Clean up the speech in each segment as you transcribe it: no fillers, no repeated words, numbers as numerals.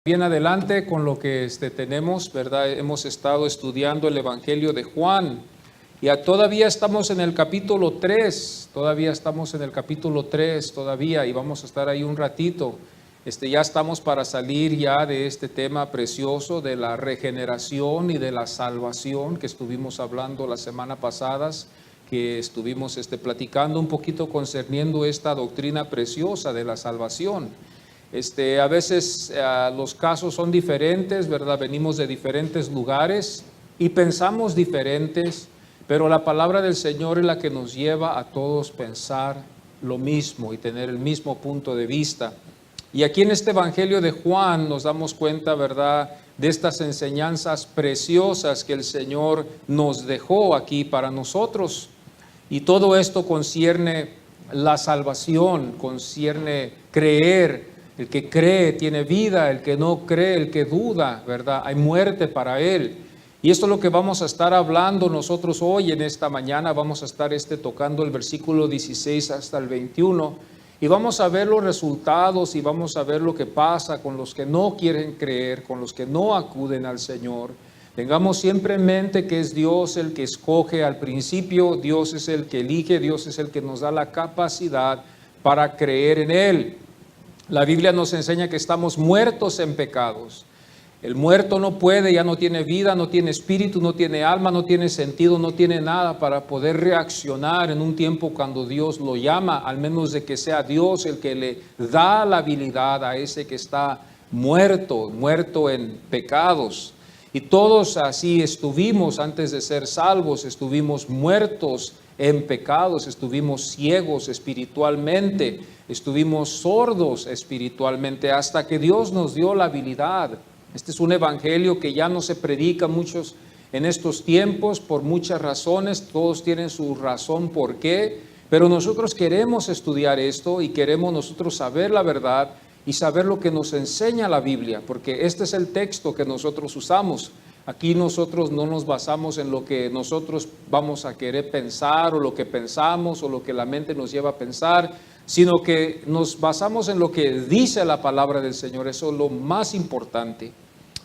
Bien adelante con lo que tenemos, ¿verdad? Hemos estado estudiando el Evangelio de Juan y todavía estamos en el capítulo 3, todavía y vamos a estar ahí un ratito. Ya estamos para salir ya de este tema precioso de la regeneración y de la salvación que estuvimos hablando las semanas pasadas, que estuvimos platicando un poquito concerniendo esta doctrina preciosa de la salvación. A veces los casos son diferentes, ¿verdad? Venimos de diferentes lugares y pensamos diferentes, pero la palabra del Señor es la que nos lleva a todos pensar lo mismo y tener el mismo punto de vista. Y aquí en este Evangelio de Juan nos damos cuenta, ¿verdad?, de estas enseñanzas preciosas que el Señor nos dejó aquí para nosotros. Y todo esto concierne la salvación, concierne creer. El que cree tiene vida, el que no cree, el que duda, ¿verdad? Hay muerte para él. Y esto es lo que vamos a estar hablando nosotros hoy en esta mañana. Vamos a estar tocando el versículo 16 hasta el 21 y vamos a ver los resultados y vamos a ver lo que pasa con los que no quieren creer, con los que no acuden al Señor. Tengamos siempre en mente que es Dios el que escoge al principio, Dios es el que elige, Dios es el que nos da la capacidad para creer en Él. La Biblia nos enseña que estamos muertos en pecados. El muerto no puede, ya no tiene vida, no tiene espíritu, no tiene alma, no tiene sentido, no tiene nada para poder reaccionar en un tiempo cuando Dios lo llama, al menos de que sea Dios el que le da la habilidad a ese que está muerto en pecados. Y todos así estuvimos antes de ser salvos, estuvimos muertos en pecados, estuvimos ciegos espiritualmente, estuvimos sordos espiritualmente hasta que Dios nos dio la habilidad. Este es un evangelio que ya no se predica muchos en estos tiempos por muchas razones, todos tienen su razón por qué, pero nosotros queremos estudiar esto y queremos nosotros saber la verdad y saber lo que nos enseña la Biblia, porque este es el texto que nosotros usamos. Aquí nosotros no nos basamos en lo que nosotros vamos a querer pensar o lo que pensamos o lo que la mente nos lleva a pensar, sino que nos basamos en lo que dice la palabra del Señor. Eso es lo más importante.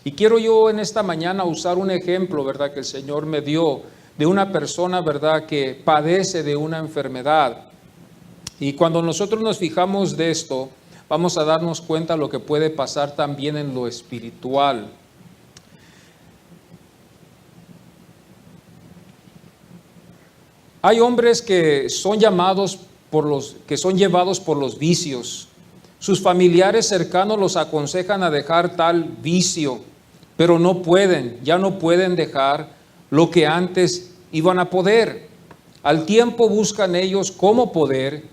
Y quiero yo en esta mañana usar un ejemplo, ¿verdad?, que el Señor me dio de una persona, ¿verdad?, que padece de una enfermedad. Y cuando nosotros nos fijamos de esto, vamos a darnos cuenta de lo que puede pasar también en lo espiritual. Hay hombres que son llevados por los vicios. Sus familiares cercanos los aconsejan a dejar tal vicio, pero no pueden, ya no pueden dejar lo que antes iban a poder. Al tiempo buscan ellos cómo poder,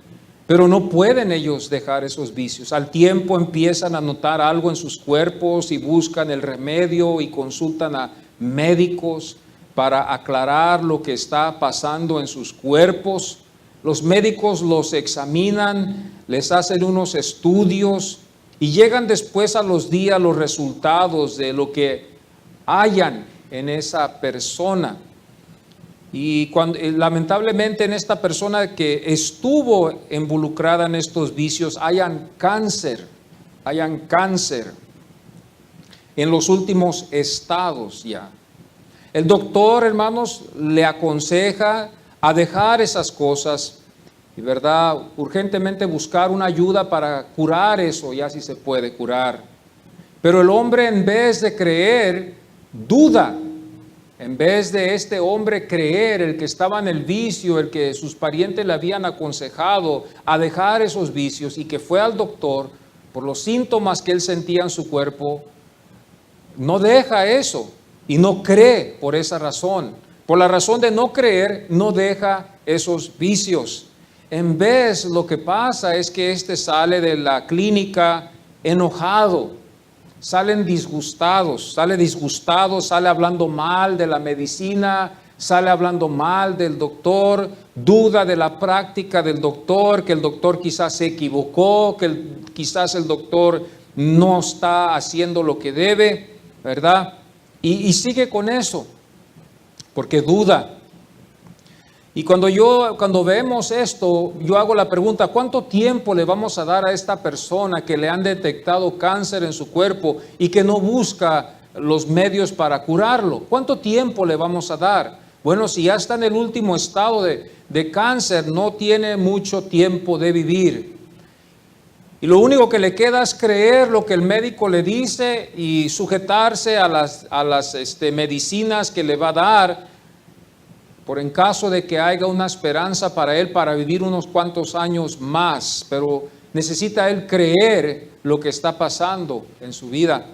pero no pueden ellos dejar esos vicios. Al tiempo empiezan a notar algo en sus cuerpos y buscan el remedio y consultan a médicos para aclarar lo que está pasando en sus cuerpos. Los médicos los examinan, les hacen unos estudios y llegan después a los días los resultados de lo que hayan en esa persona. Y lamentablemente en esta persona que estuvo involucrada en estos vicios hayan cáncer en los últimos estados ya. El doctor, hermanos, le aconseja a dejar esas cosas y, ¿verdad?, urgentemente buscar una ayuda para curar eso, ya si se puede curar. Pero el hombre, en vez de creer, duda. En vez de este hombre creer, el que estaba en el vicio, el que sus parientes le habían aconsejado a dejar esos vicios y que fue al doctor por los síntomas que él sentía en su cuerpo, no deja eso y no cree por esa razón. Por la razón de no creer, no deja esos vicios. En vez, lo que pasa es que sale de la clínica enojado. Sale disgustado, sale hablando mal de la medicina, sale hablando mal del doctor, duda de la práctica del doctor, que el doctor quizás se equivocó, que quizás el doctor no está haciendo lo que debe, ¿verdad? Y sigue con eso, porque duda. Y cuando vemos esto, yo hago la pregunta, ¿cuánto tiempo le vamos a dar a esta persona que le han detectado cáncer en su cuerpo y que no busca los medios para curarlo? ¿Cuánto tiempo le vamos a dar? Bueno, si ya está en el último estado de cáncer, no tiene mucho tiempo de vivir. Y lo único que le queda es creer lo que el médico le dice y sujetarse a las medicinas que le va a dar, por en caso de que haya una esperanza para él para vivir unos cuantos años más, pero necesita él creer lo que está pasando en su vida.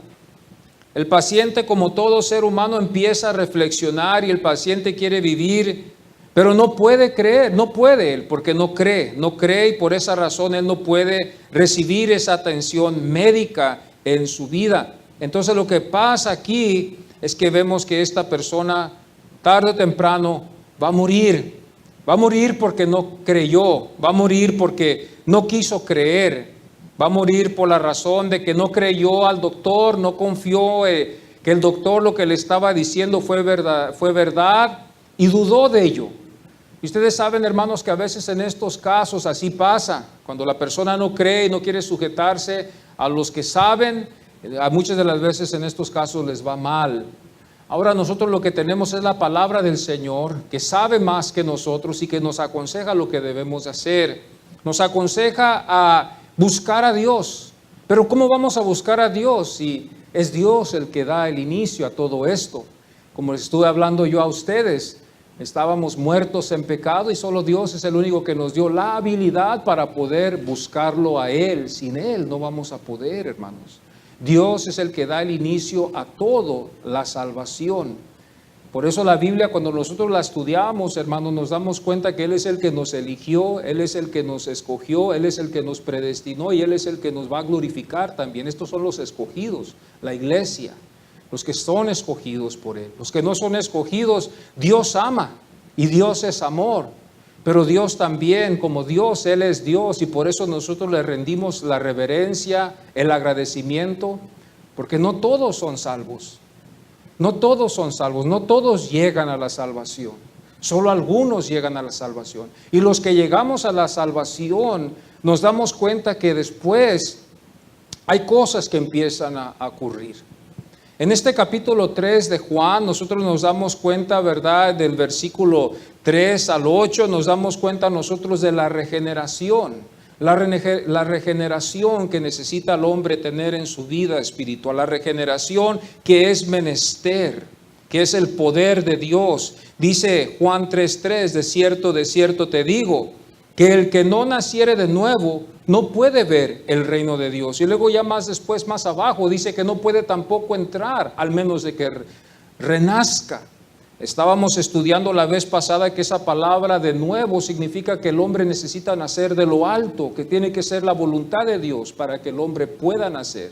El paciente, como todo ser humano, empieza a reflexionar y el paciente quiere vivir, pero no puede creer, no puede él, porque no cree y por esa razón él no puede recibir esa atención médica en su vida. Entonces lo que pasa aquí es que vemos que esta persona tarde o temprano va a morir porque no creyó, va a morir porque no quiso creer, va a morir por la razón de que no creyó al doctor, no confió que el doctor lo que le estaba diciendo fue verdad y dudó de ello. Y ustedes saben, hermanos, que a veces en estos casos así pasa, cuando la persona no cree y no quiere sujetarse a los que saben, a muchas de las veces en estos casos les va mal. Ahora nosotros lo que tenemos es la palabra del Señor, que sabe más que nosotros y que nos aconseja lo que debemos hacer. Nos aconseja a buscar a Dios. Pero ¿cómo vamos a buscar a Dios si es Dios el que da el inicio a todo esto? Como les estuve hablando yo a ustedes, estábamos muertos en pecado y solo Dios es el único que nos dio la habilidad para poder buscarlo a Él. Sin Él no vamos a poder, hermanos. Dios es el que da el inicio a todo, la salvación. Por eso la Biblia, cuando nosotros la estudiamos, hermanos, nos damos cuenta que Él es el que nos eligió, Él es el que nos escogió, Él es el que nos predestinó y Él es el que nos va a glorificar también. Estos son los escogidos, la iglesia, los que son escogidos por Él. Los que no son escogidos, Dios ama y Dios es amor. Pero Dios también, como Dios, Él es Dios y por eso nosotros le rendimos la reverencia, el agradecimiento, porque no todos son salvos, no todos son salvos, no todos llegan a la salvación, solo algunos llegan a la salvación. Y los que llegamos a la salvación nos damos cuenta que después hay cosas que empiezan a ocurrir. En este capítulo 3 de Juan, nosotros nos damos cuenta, ¿verdad? Del versículo 3 al 8, nos damos cuenta nosotros de la regeneración. La regeneración que necesita el hombre tener en su vida espiritual. La regeneración que es menester, que es el poder de Dios. Dice Juan 3:3, de cierto te digo, que el que no naciere de nuevo no puede ver el reino de Dios. Y luego ya más abajo, dice que no puede tampoco entrar, al menos de que renazca. Estábamos estudiando la vez pasada que esa palabra de nuevo significa que el hombre necesita nacer de lo alto, que tiene que ser la voluntad de Dios para que el hombre pueda nacer.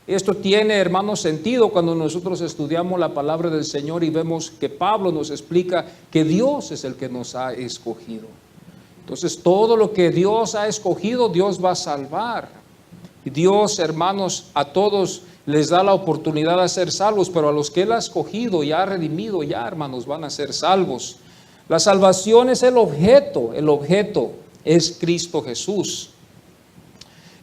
Esto tiene, hermanos, sentido cuando nosotros estudiamos la palabra del Señor y vemos que Pablo nos explica que Dios es el que nos ha escogido. Entonces, todo lo que Dios ha escogido, Dios va a salvar. Y Dios, hermanos, a todos les da la oportunidad de ser salvos, pero a los que Él ha escogido y ha redimido, ya, hermanos, van a ser salvos. La salvación es el objeto es Cristo Jesús.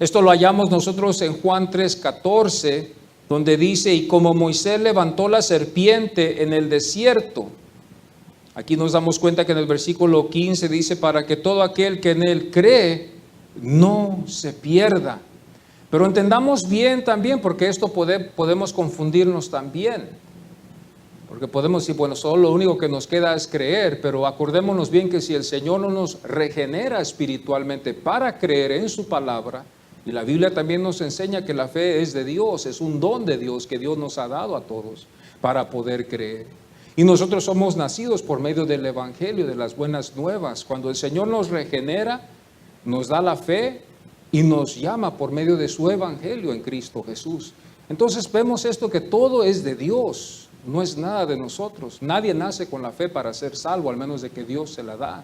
Esto lo hallamos nosotros en Juan 3:14, donde dice, y como Moisés levantó la serpiente en el desierto. Aquí nos damos cuenta que en el versículo 15 dice, para que todo aquel que en Él cree no se pierda. Pero entendamos bien también, porque esto podemos confundirnos también. Porque podemos decir, bueno, solo lo único que nos queda es creer, pero acordémonos bien que si el Señor no nos regenera espiritualmente para creer en su palabra, y la Biblia también nos enseña que la fe es de Dios, es un don de Dios que Dios nos ha dado a todos para poder creer. Y nosotros somos nacidos por medio del Evangelio, de las buenas nuevas. Cuando el Señor nos regenera, nos da la fe y nos llama por medio de su Evangelio en Cristo Jesús. Entonces vemos esto, que todo es de Dios, no es nada de nosotros. Nadie nace con la fe para ser salvo, al menos de que Dios se la da.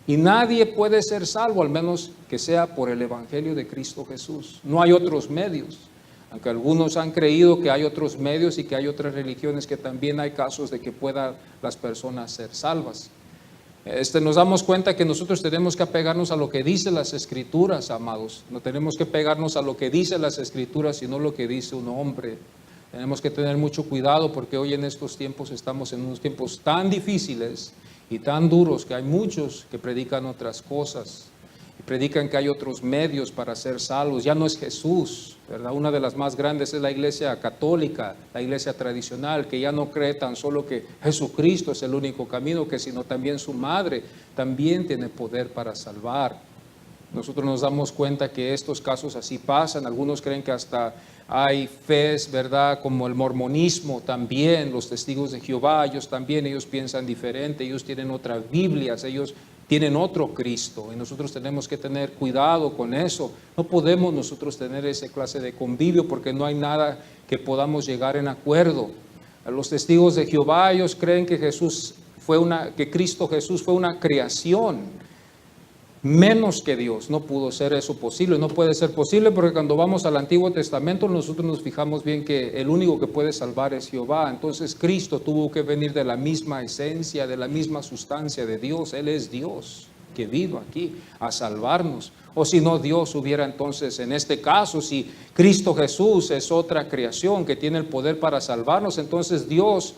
Y nadie puede ser salvo, al menos que sea por el Evangelio de Cristo Jesús. No hay otros medios. Aunque algunos han creído que hay otros medios y que hay otras religiones que también hay casos de que puedan las personas ser salvas. Nos damos cuenta que nosotros tenemos que apegarnos a lo que dicen las Escrituras, amados. No tenemos que pegarnos a lo que dicen las Escrituras, sino lo que dice un hombre. Tenemos que tener mucho cuidado porque hoy en estos tiempos estamos en unos tiempos tan difíciles y tan duros que hay muchos que predican otras cosas. Y predican que hay otros medios para ser salvos. Ya no es Jesús, ¿verdad? Una de las más grandes es la iglesia católica, la iglesia tradicional, que ya no cree tan solo que Jesucristo es el único camino, sino también su madre también tiene poder para salvar. Nosotros nos damos cuenta que estos casos así pasan. Algunos creen que hasta hay fes, ¿verdad? Como el mormonismo también, los testigos de Jehová, ellos piensan diferente, ellos tienen otras Biblias, ellos tienen otro Cristo y nosotros tenemos que tener cuidado con eso. No podemos nosotros tener esa clase de convivio porque no hay nada que podamos llegar en acuerdo. Los testigos de Jehová, ellos creen que Cristo Jesús fue una creación menos que Dios. No pudo ser eso posible, no puede ser posible porque cuando vamos al Antiguo Testamento nosotros nos fijamos bien que el único que puede salvar es Jehová. Entonces Cristo tuvo que venir de la misma esencia, de la misma sustancia de Dios. Él es Dios que vino aquí a salvarnos. O si no, Dios hubiera entonces, en este caso, si Cristo Jesús es otra creación que tiene el poder para salvarnos, entonces Dios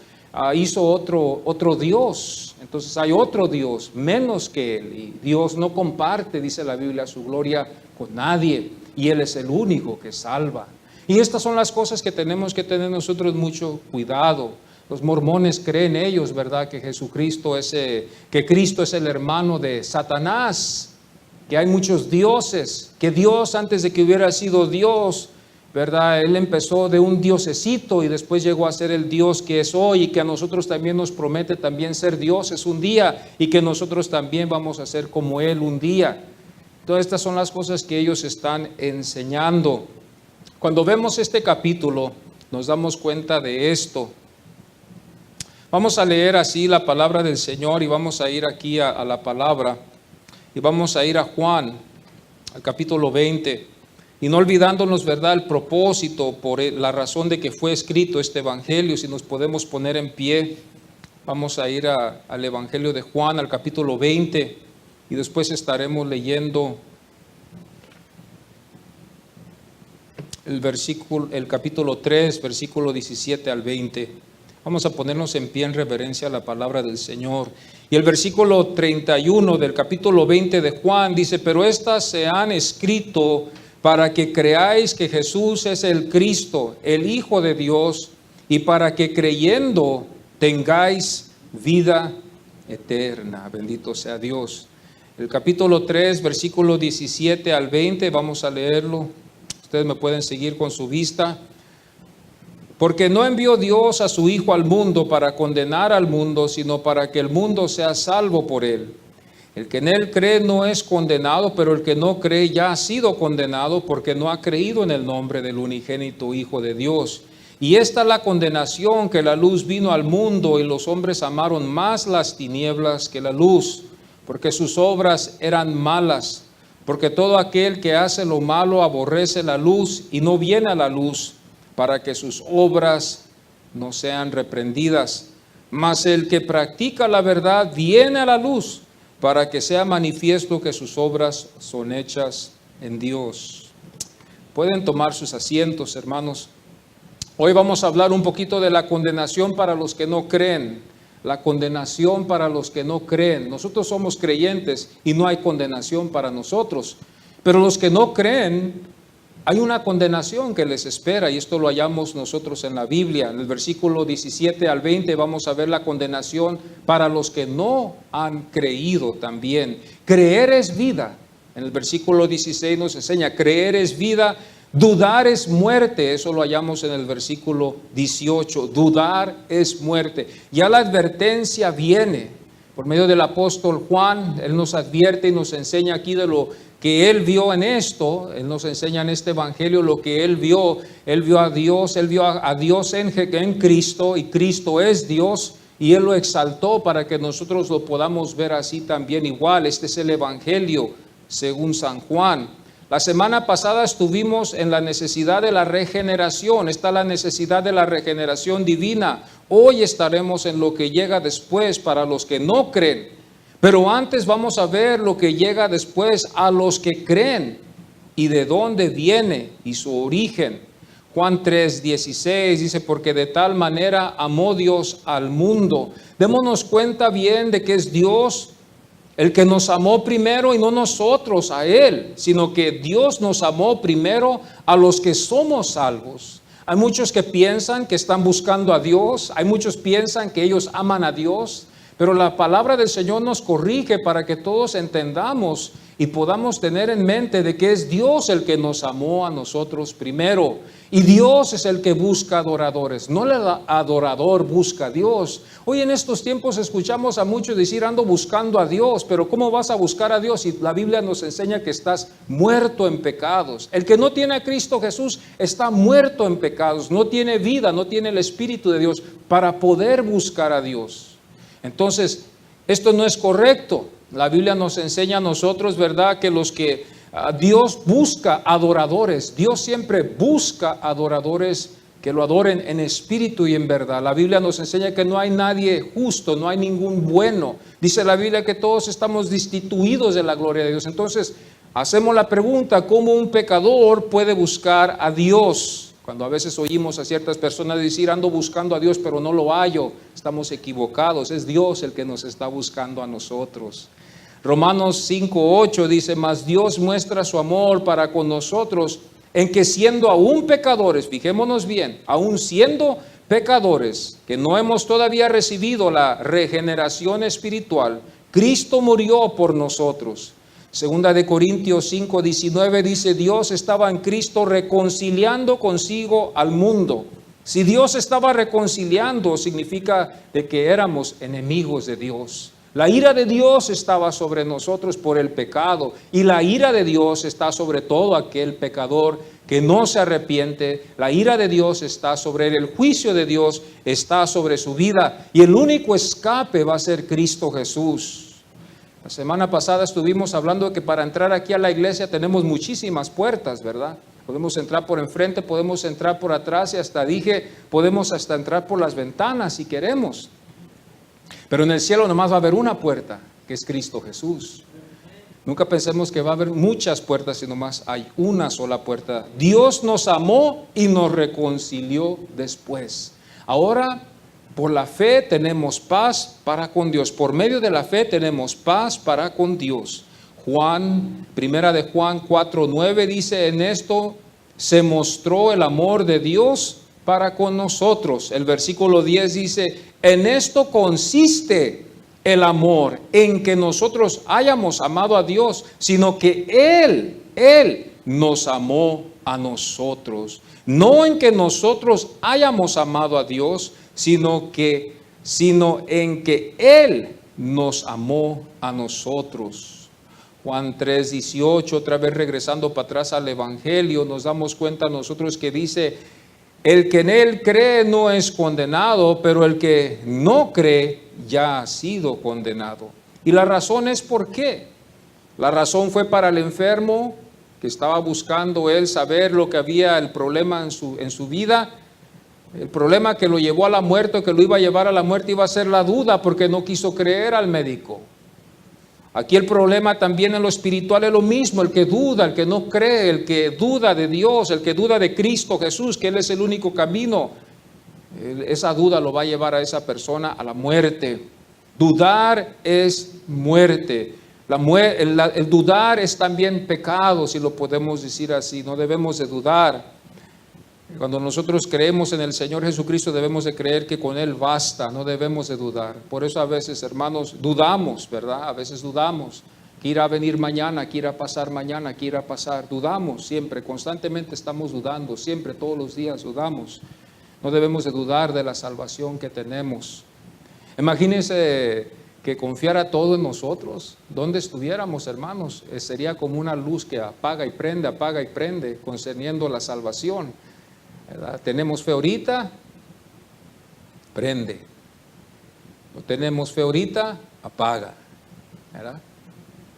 hizo otro Dios. Entonces hay otro Dios menos que Él, y Dios no comparte, dice la Biblia, su gloria con nadie, y Él es el único que salva. Y estas son las cosas que tenemos que tener nosotros mucho cuidado. Los mormones creen ellos, ¿verdad?, que Cristo es el hermano de Satanás, que hay muchos dioses, que Dios, antes de que hubiera sido Dios, ¿verdad?, Él empezó de un diosecito y después llegó a ser el Dios que es hoy, y que a nosotros también nos promete también ser dioses un día, y que nosotros también vamos a ser como Él un día. Todas estas son las cosas que ellos están enseñando. Cuando vemos este capítulo, nos damos cuenta de esto. Vamos a leer así la palabra del Señor y vamos a ir aquí a la palabra y vamos a ir a Juan, al capítulo 20. Y no olvidándonos, ¿verdad?, el propósito, por la razón de que fue escrito este evangelio. Si nos podemos poner en pie, vamos a ir al evangelio de Juan, al capítulo 20, y después estaremos leyendo el capítulo 3, versículo 17 al 20. Vamos a ponernos en pie en reverencia a la palabra del Señor. Y el versículo 31 del capítulo 20 de Juan dice: pero estas se han escrito para que creáis que Jesús es el Cristo, el Hijo de Dios, y para que creyendo tengáis vida eterna. Bendito sea Dios. El capítulo 3, versículo 17 al 20, vamos a leerlo. Ustedes me pueden seguir con su vista. Porque no envió Dios a su Hijo al mundo para condenar al mundo, sino para que el mundo sea salvo por él. El que en él cree no es condenado, pero el que no cree ya ha sido condenado porque no ha creído en el nombre del unigénito Hijo de Dios. Y esta es la condenación, que la luz vino al mundo y los hombres amaron más las tinieblas que la luz, porque sus obras eran malas. Porque todo aquel que hace lo malo aborrece la luz y no viene a la luz, para que sus obras no sean reprendidas. Mas el que practica la verdad viene a la luz, para que sea manifiesto que sus obras son hechas en Dios. Pueden tomar sus asientos, hermanos. Hoy vamos a hablar un poquito de la condenación para los que no creen. La condenación para los que no creen. Nosotros somos creyentes y no hay condenación para nosotros. Pero los que no creen, hay una condenación que les espera, y esto lo hallamos nosotros en la Biblia. En el versículo 17 al 20 vamos a ver la condenación para los que no han creído también. Creer es vida. En el versículo 16 nos enseña: creer es vida, dudar es muerte. Eso lo hallamos en el versículo 18. Dudar es muerte. Ya la advertencia viene por medio del apóstol Juan. Él nos advierte y nos enseña aquí de lo que él vio en esto. Él nos enseña en este evangelio lo que él vio. Él vio a Dios en Cristo, y Cristo es Dios, y él lo exaltó para que nosotros lo podamos ver así también igual. Este es el evangelio según San Juan. La semana pasada estuvimos en la necesidad de la regeneración. Está la necesidad de la regeneración divina. Hoy estaremos en lo que llega después para los que no creen. Pero antes vamos a ver lo que llega después a los que creen y de dónde viene y su origen. Juan 3:16 dice, porque de tal manera amó Dios al mundo. Démonos cuenta bien de que es Dios el que nos amó primero y no nosotros a Él, sino que Dios nos amó primero a los que somos salvos. Hay muchos que piensan que están buscando a Dios, hay muchos que piensan que ellos aman a Dios, pero la palabra del Señor nos corrige para que todos entendamos y podamos tener en mente de que es Dios el que nos amó a nosotros primero. Y Dios es el que busca adoradores, no el adorador busca a Dios. Hoy en estos tiempos escuchamos a muchos decir, ando buscando a Dios, pero ¿cómo vas a buscar a Dios si la Biblia nos enseña que estás muerto en pecados? El que no tiene a Cristo Jesús está muerto en pecados, no tiene vida, no tiene el Espíritu de Dios para poder buscar a Dios. Entonces, esto no es correcto. La Biblia nos enseña a nosotros, ¿verdad?, que los que Dios busca adoradores. Dios siempre busca adoradores que lo adoren en espíritu y en verdad. La Biblia nos enseña que no hay nadie justo, no hay ningún bueno. Dice la Biblia que todos estamos destituidos de la gloria de Dios. Entonces, hacemos la pregunta, ¿cómo un pecador puede buscar a Dios? Cuando a veces oímos a ciertas personas decir, ando buscando a Dios, pero no lo hallo, estamos equivocados. Es Dios el que nos está buscando a nosotros. Romanos 5:8 dice, mas Dios muestra su amor para con nosotros en que siendo aún pecadores, fijémonos bien, aún siendo pecadores, que no hemos todavía recibido la regeneración espiritual, Cristo murió por nosotros. Segunda de Corintios 5:19 dice, Dios estaba en Cristo reconciliando consigo al mundo. Si Dios estaba reconciliando, significa de que éramos enemigos de Dios. La ira de Dios estaba sobre nosotros por el pecado, y la ira de Dios está sobre todo aquel pecador que no se arrepiente. La ira de Dios está sobre él, el juicio de Dios está sobre su vida, y el único escape va a ser Cristo Jesús. La semana pasada estuvimos hablando de que para entrar aquí a la iglesia tenemos muchísimas puertas, ¿verdad? Podemos entrar por enfrente, podemos entrar por atrás y hasta dije, podemos hasta entrar por las ventanas si queremos. Pero en el cielo nomás va a haber una puerta, que es Cristo Jesús. Nunca pensemos que va a haber muchas puertas, sino más hay una sola puerta. Dios nos amó y nos reconcilió después. Ahora, por la fe tenemos paz para con Dios. Por medio de la fe tenemos paz para con Dios. Primera de Juan 4:9 dice, en esto se mostró el amor de Dios para con nosotros. El versículo 10 dice, en esto consiste el amor, en que nosotros hayamos amado a Dios, sino que Él nos amó a nosotros. No en que nosotros hayamos amado a Dios, sino en que Él nos amó a nosotros. Juan 3:18, otra vez regresando para atrás al Evangelio, nos damos cuenta nosotros que dice, el que en Él cree no es condenado, pero el que no cree ya ha sido condenado. Y la razón es ¿por qué? La razón fue para el enfermo que estaba buscando él saber lo que había, el problema en su vida. El problema que lo llevó a la muerte, que lo iba a llevar a la muerte, iba a ser la duda porque no quiso creer al médico. Aquí el problema también en lo espiritual es lo mismo, el que duda, el que no cree, el que duda de Dios, el que duda de Cristo Jesús, que Él es el único camino. Esa duda lo va a llevar a esa persona a la muerte. Dudar es muerte. El dudar es también pecado, si lo podemos decir así. No debemos de dudar. Cuando nosotros creemos en el Señor Jesucristo, debemos de creer que con Él basta, no debemos de dudar. Por eso a veces, hermanos, dudamos, ¿verdad? A veces dudamos. ¿Qué irá a venir mañana? ¿Qué irá a pasar mañana? ¿Qué irá a pasar? Dudamos siempre, constantemente estamos dudando, siempre, todos los días dudamos. No debemos de dudar de la salvación que tenemos. Imagínense que confiara todo en nosotros. ¿Dónde estuviéramos, hermanos? Sería como una luz que apaga y prende, concerniendo la salvación. ¿Verdad? Tenemos fe ahorita, prende. No tenemos fe ahorita, apaga. ¿Verdad?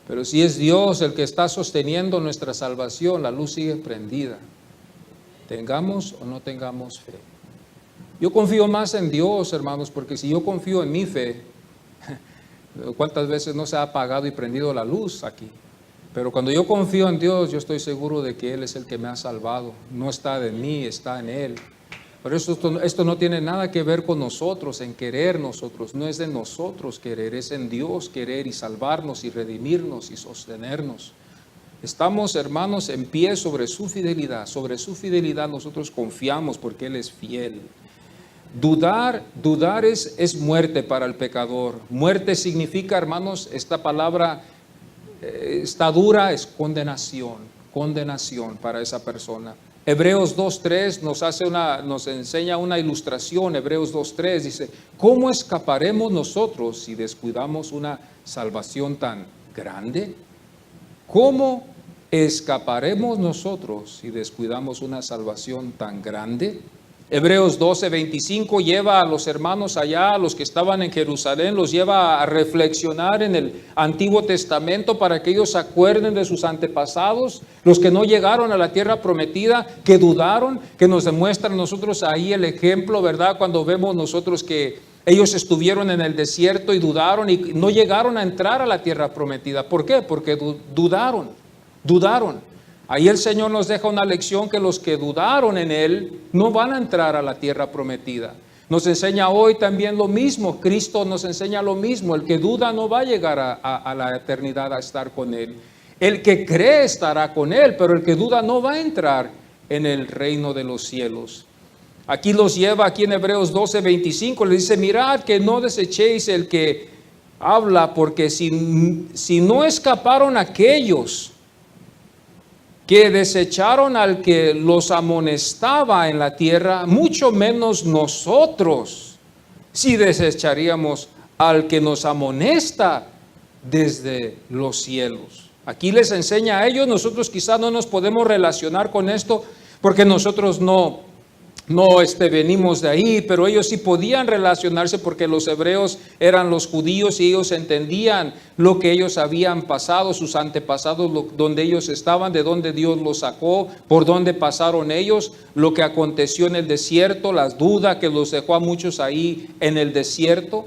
Pero si es Dios el que está sosteniendo nuestra salvación, la luz sigue prendida. Tengamos o no tengamos fe. Yo confío más en Dios, hermanos, porque si yo confío en mi fe, ¿Cuántas veces no se ha apagado y prendido la luz aquí? Pero cuando yo confío en Dios, yo estoy seguro de que Él es el que me ha salvado. No está de mí, está en Él. Por eso esto no tiene nada que ver con nosotros, en querer nosotros. No es de nosotros querer, es en Dios querer y salvarnos y redimirnos y sostenernos. Estamos, hermanos, en pie sobre su fidelidad. Sobre su fidelidad nosotros confiamos porque Él es fiel. Dudar es muerte para el pecador. Muerte significa, hermanos, esta palabra está dura, es condenación para esa persona. Hebreos 2:3 nos enseña una ilustración. Hebreos 2:3 dice: ¿cómo escaparemos nosotros si descuidamos una salvación tan grande? ¿Cómo escaparemos nosotros si descuidamos una salvación tan grande? Hebreos 12:25 lleva a los hermanos allá, a los que estaban en Jerusalén, los lleva a reflexionar en el Antiguo Testamento para que ellos se acuerden de sus antepasados, los que no llegaron a la tierra prometida, que dudaron, que nos demuestran nosotros ahí el ejemplo, ¿verdad? Cuando vemos nosotros que ellos estuvieron en el desierto y dudaron y no llegaron a entrar a la tierra prometida. ¿Por qué? Porque dudaron. Ahí el Señor nos deja una lección que los que dudaron en Él no van a entrar a la tierra prometida. Nos enseña hoy también lo mismo. Cristo nos enseña lo mismo. El que duda no va a llegar a la eternidad a estar con Él. El que cree estará con Él, pero el que duda no va a entrar en el reino de los cielos. Aquí los lleva, aquí en Hebreos 12:25, le dice: mirad que no desechéis el que habla, porque si no escaparon aquellos que desecharon al que los amonestaba en la tierra, mucho menos nosotros, si desecharíamos al que nos amonesta desde los cielos. Aquí les enseña a ellos. Nosotros quizás no nos podemos relacionar con esto porque nosotros no venimos de ahí, pero ellos sí podían relacionarse porque los hebreos eran los judíos y ellos entendían lo que ellos habían pasado, sus antepasados, donde ellos estaban, de donde Dios los sacó, por donde pasaron ellos, lo que aconteció en el desierto, las dudas que los dejó a muchos ahí en el desierto.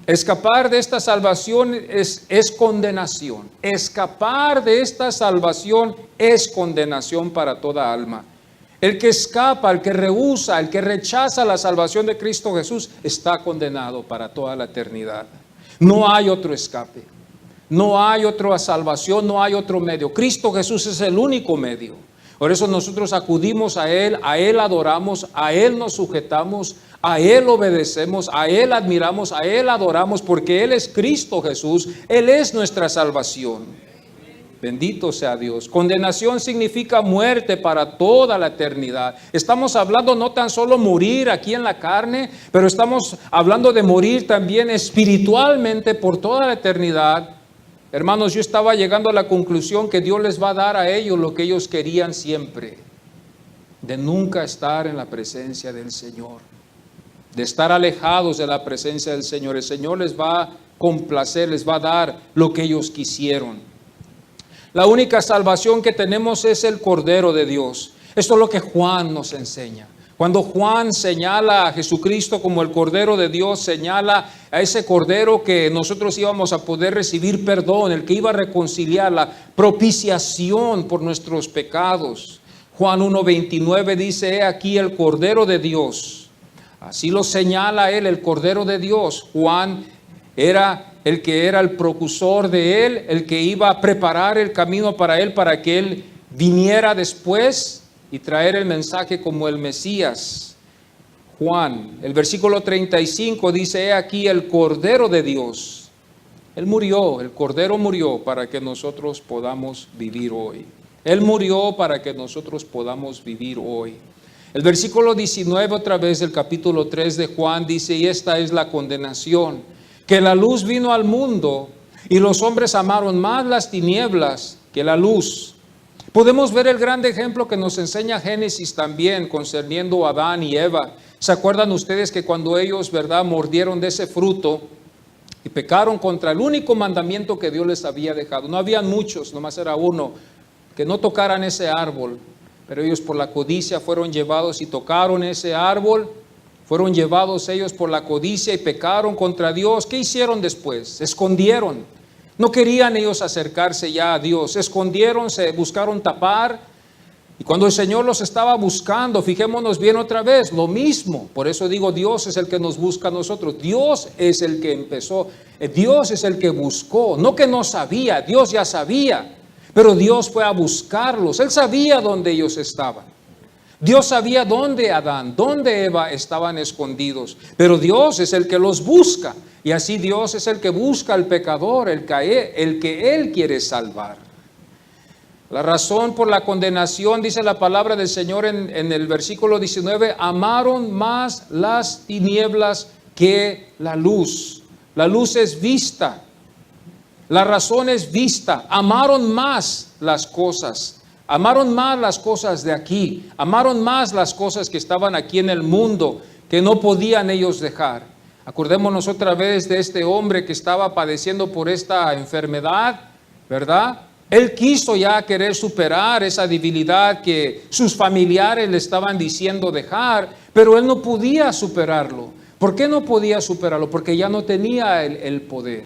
Escapar de esta salvación es condenación. Escapar de esta salvación es condenación para toda alma. El que escapa, el que rehúsa, el que rechaza la salvación de Cristo Jesús, está condenado para toda la eternidad. No hay otro escape, no hay otra salvación, no hay otro medio. Cristo Jesús es el único medio. Por eso nosotros acudimos a Él adoramos, a Él nos sujetamos, a Él obedecemos, a Él admiramos, a Él adoramos, porque Él es Cristo Jesús, Él es nuestra salvación. Bendito sea Dios. Condenación significa muerte para toda la eternidad. Estamos hablando no tan solo morir aquí en la carne, pero estamos hablando de morir también espiritualmente por toda la eternidad. Hermanos, yo estaba llegando a la conclusión que Dios les va a dar a ellos lo que ellos querían siempre, de nunca estar en la presencia del Señor, de estar alejados de la presencia del Señor. El Señor les va a complacer, les va a dar lo que ellos quisieron. La única salvación que tenemos es el Cordero de Dios. Esto es lo que Juan nos enseña. Cuando Juan señala a Jesucristo como el Cordero de Dios, señala a ese Cordero que nosotros íbamos a poder recibir perdón, el que iba a reconciliar, la propiciación por nuestros pecados. Juan 1:29 dice: he aquí el Cordero de Dios. Así lo señala él, el Cordero de Dios. Juan era el que era el precursor de él, el que iba a preparar el camino para él, para que él viniera después y traer el mensaje como el Mesías. Juan, el versículo 35 dice: he aquí el Cordero de Dios. Él murió, el Cordero murió para que nosotros podamos vivir hoy. Él murió para que nosotros podamos vivir hoy. El versículo 19 otra vez del capítulo 3 de Juan dice: y esta es la condenación, que la luz vino al mundo y los hombres amaron más las tinieblas que la luz. Podemos ver el gran ejemplo que nos enseña Génesis también concerniendo a Adán y Eva. ¿Se acuerdan ustedes que cuando ellos, verdad, mordieron de ese fruto y pecaron contra el único mandamiento que Dios les había dejado? No habían muchos, nomás era uno, que no tocaran ese árbol. Pero ellos por la codicia fueron llevados y tocaron ese árbol Fueron llevados ellos por la codicia y pecaron contra Dios. ¿Qué hicieron después? Se escondieron. No querían ellos acercarse ya a Dios. Se escondieron, se buscaron tapar. Y cuando el Señor los estaba buscando, fijémonos bien otra vez, lo mismo. Por eso digo, Dios es el que nos busca a nosotros. Dios es el que empezó. Dios es el que buscó. No que no sabía, Dios ya sabía. Pero Dios fue a buscarlos. Él sabía dónde ellos estaban. Dios sabía dónde Adán, dónde Eva estaban escondidos. Pero Dios es el que los busca. Y así Dios es el que busca al pecador, el que Él quiere salvar. La razón por la condenación, dice la palabra del Señor en el versículo 19, amaron más las tinieblas que la luz. La luz es vista. La razón es vista. Amaron más las cosas. Amaron más las cosas de aquí. Amaron más las cosas que estaban aquí en el mundo, que no podían ellos dejar. Acordémonos otra vez de este hombre que estaba padeciendo por esta enfermedad, ¿verdad? Él quiso ya querer superar esa debilidad que sus familiares le estaban diciendo dejar, pero él no podía superarlo. ¿Por qué no podía superarlo? Porque ya no tenía el poder.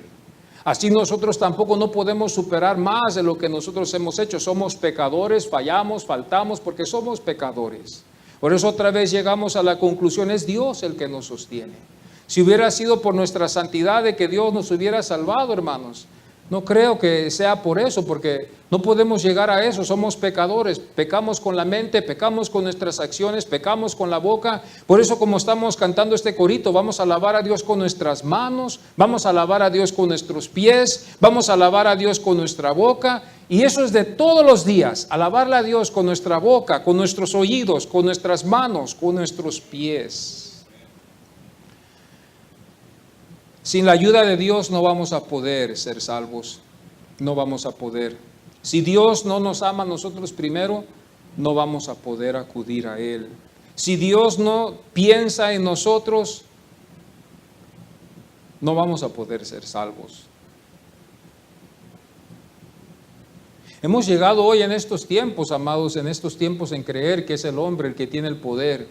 Así nosotros tampoco no podemos superar más de lo que nosotros hemos hecho. Somos pecadores, fallamos, faltamos porque somos pecadores. Por eso otra vez llegamos a la conclusión, es Dios el que nos sostiene. Si hubiera sido por nuestra santidad de que Dios nos hubiera salvado, hermanos, no creo que sea por eso, porque no podemos llegar a eso. Somos pecadores, pecamos con la mente, pecamos con nuestras acciones, pecamos con la boca. Por eso, como estamos cantando este corito, vamos a alabar a Dios con nuestras manos, vamos a alabar a Dios con nuestros pies, vamos a alabar a Dios con nuestra boca. Y eso es de todos los días, alabarle a Dios con nuestra boca, con nuestros oídos, con nuestras manos, con nuestros pies. Sin la ayuda de Dios no vamos a poder ser salvos, no vamos a poder. Si Dios no nos ama a nosotros primero, no vamos a poder acudir a Él. Si Dios no piensa en nosotros, no vamos a poder ser salvos. Hemos llegado hoy en estos tiempos, amados, en estos tiempos en creer que es el hombre el que tiene el poder.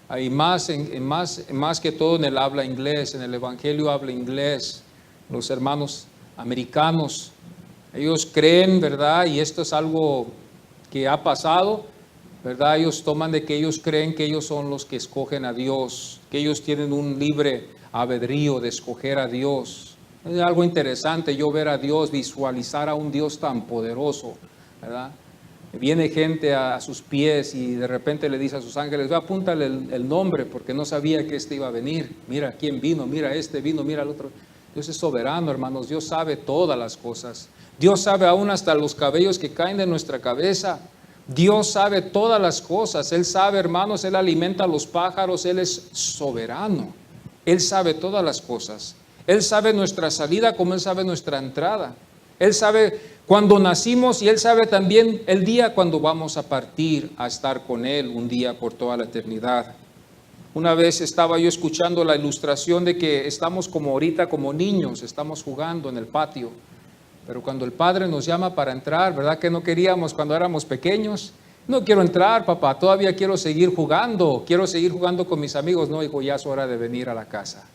Hay más que todo en el habla inglés, en el evangelio habla inglés, los hermanos americanos, ellos creen, ¿verdad? Y esto es algo que ha pasado, ¿verdad? Ellos toman de que ellos creen que ellos son los que escogen a Dios, que ellos tienen un libre albedrío de escoger a Dios. Es algo interesante yo ver a Dios, visualizar a un Dios tan poderoso, ¿verdad? Viene gente a sus pies y de repente le dice a sus ángeles, ve, apúntale el nombre porque no sabía que este iba a venir. Mira quién vino, mira este vino, mira el otro. Dios es soberano, hermanos. Dios sabe todas las cosas. Dios sabe aún hasta los cabellos que caen de nuestra cabeza. Dios sabe todas las cosas. Él sabe, hermanos, Él alimenta a los pájaros. Él es soberano. Él sabe todas las cosas. Él sabe nuestra salida como Él sabe nuestra entrada. Él sabe cuando nacimos y Él sabe también el día cuando vamos a partir a estar con Él un día por toda la eternidad. Una vez estaba yo escuchando la ilustración de que estamos como ahorita como niños, estamos jugando en el patio, pero cuando el Padre nos llama para entrar, ¿verdad que no queríamos cuando éramos pequeños? No quiero entrar, papá, todavía quiero seguir jugando con mis amigos. No, hijo, ya es hora de venir a la casa.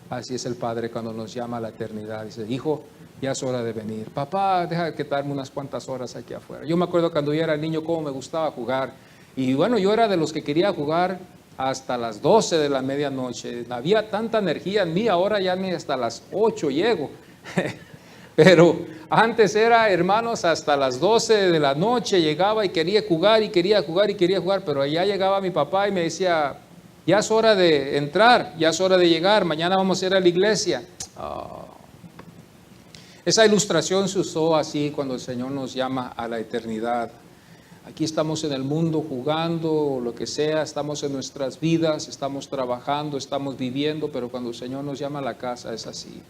Así es el Padre cuando nos llama a la eternidad. Dice, hijo, ya es hora de venir. Papá, deja de quedarme unas cuantas horas aquí afuera. Yo me acuerdo cuando yo era niño cómo me gustaba jugar. Y bueno, yo era de los que quería jugar hasta las 12 de la medianoche. Había tanta energía en mí, ahora ya ni hasta las 8 llego. Pero antes era, hermanos, hasta las 12 de la noche llegaba y quería jugar y quería jugar y quería jugar. Pero allá llegaba mi papá y me decía, ya es hora de entrar, ya es hora de llegar, mañana vamos a ir a la iglesia. Esa ilustración se usó así cuando el Señor nos llama a la eternidad. Aquí estamos en el mundo jugando o lo que sea, estamos en nuestras vidas, estamos trabajando, estamos viviendo, pero cuando el Señor nos llama a la casa es así.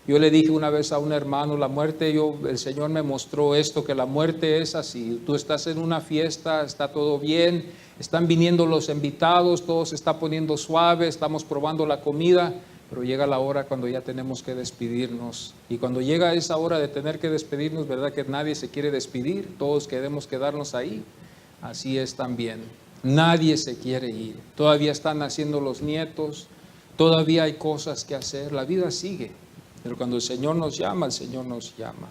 Yo le dije una vez a un hermano, la muerte, el Señor me mostró esto, que la muerte es así. Tú estás en una fiesta, está todo bien, están viniendo los invitados, todo se está poniendo suave, estamos probando la comida, pero llega la hora cuando ya tenemos que despedirnos. Y cuando llega esa hora de tener que despedirnos, ¿verdad que nadie se quiere despedir? Todos queremos quedarnos ahí. Así es también. Nadie se quiere ir. Todavía están naciendo los nietos, todavía hay cosas que hacer. La vida sigue, pero cuando el Señor nos llama, el Señor nos llama.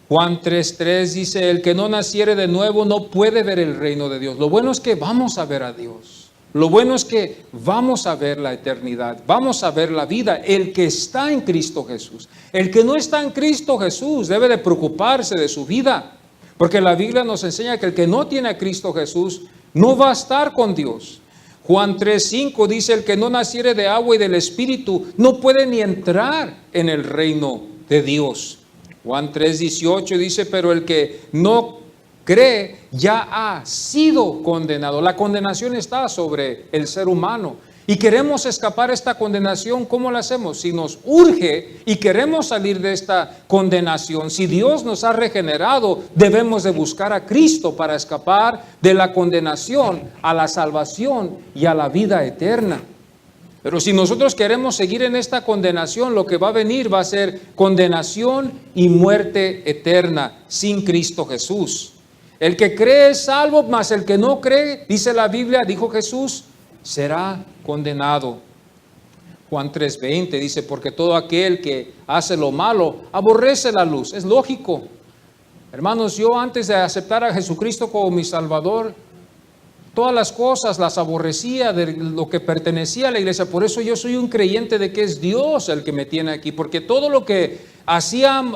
Juan 3:3 dice, el que no naciere de nuevo no puede ver el reino de Dios. Lo bueno es que vamos a ver a Dios. Lo bueno es que vamos a ver la eternidad, vamos a ver la vida, el que está en Cristo Jesús. El que no está en Cristo Jesús debe de preocuparse de su vida, porque la Biblia nos enseña que el que no tiene a Cristo Jesús no va a estar con Dios. Juan 3:5 dice, el que no naciere de agua y del Espíritu no puede ni entrar en el reino de Dios. Juan 3:18 dice, pero el que no cree ya ha sido condenado. La condenación está sobre el ser humano y queremos escapar de esta condenación. ¿Cómo lo hacemos? Si nos urge y queremos salir de esta condenación, si Dios nos ha regenerado, debemos de buscar a Cristo para escapar de la condenación a la salvación y a la vida eterna. Pero si nosotros queremos seguir en esta condenación, lo que va a venir va a ser condenación y muerte eterna sin Cristo Jesús. El que cree es salvo, mas el que no cree, dice la Biblia, dijo Jesús, será condenado. Juan 3:20 dice, porque todo aquel que hace lo malo aborrece la luz. Es lógico. Hermanos, yo antes de aceptar a Jesucristo como mi Salvador, todas las cosas las aborrecía de lo que pertenecía a la iglesia. Por eso yo soy un creyente de que es Dios el que me tiene aquí. Porque todo lo que hacían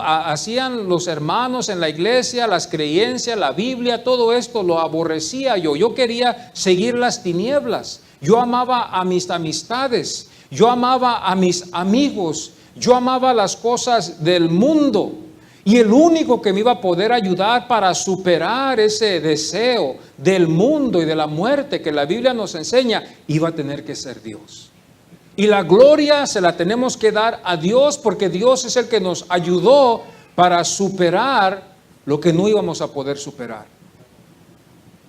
los hermanos en la iglesia, las creencias, la Biblia, todo esto lo aborrecía yo. Yo quería seguir las tinieblas. Yo amaba a mis amistades. Yo amaba a mis amigos. Yo amaba las cosas del mundo. Y el único que me iba a poder ayudar para superar ese deseo del mundo y de la muerte que la Biblia nos enseña, iba a tener que ser Dios. Y la gloria se la tenemos que dar a Dios, porque Dios es el que nos ayudó para superar lo que no íbamos a poder superar.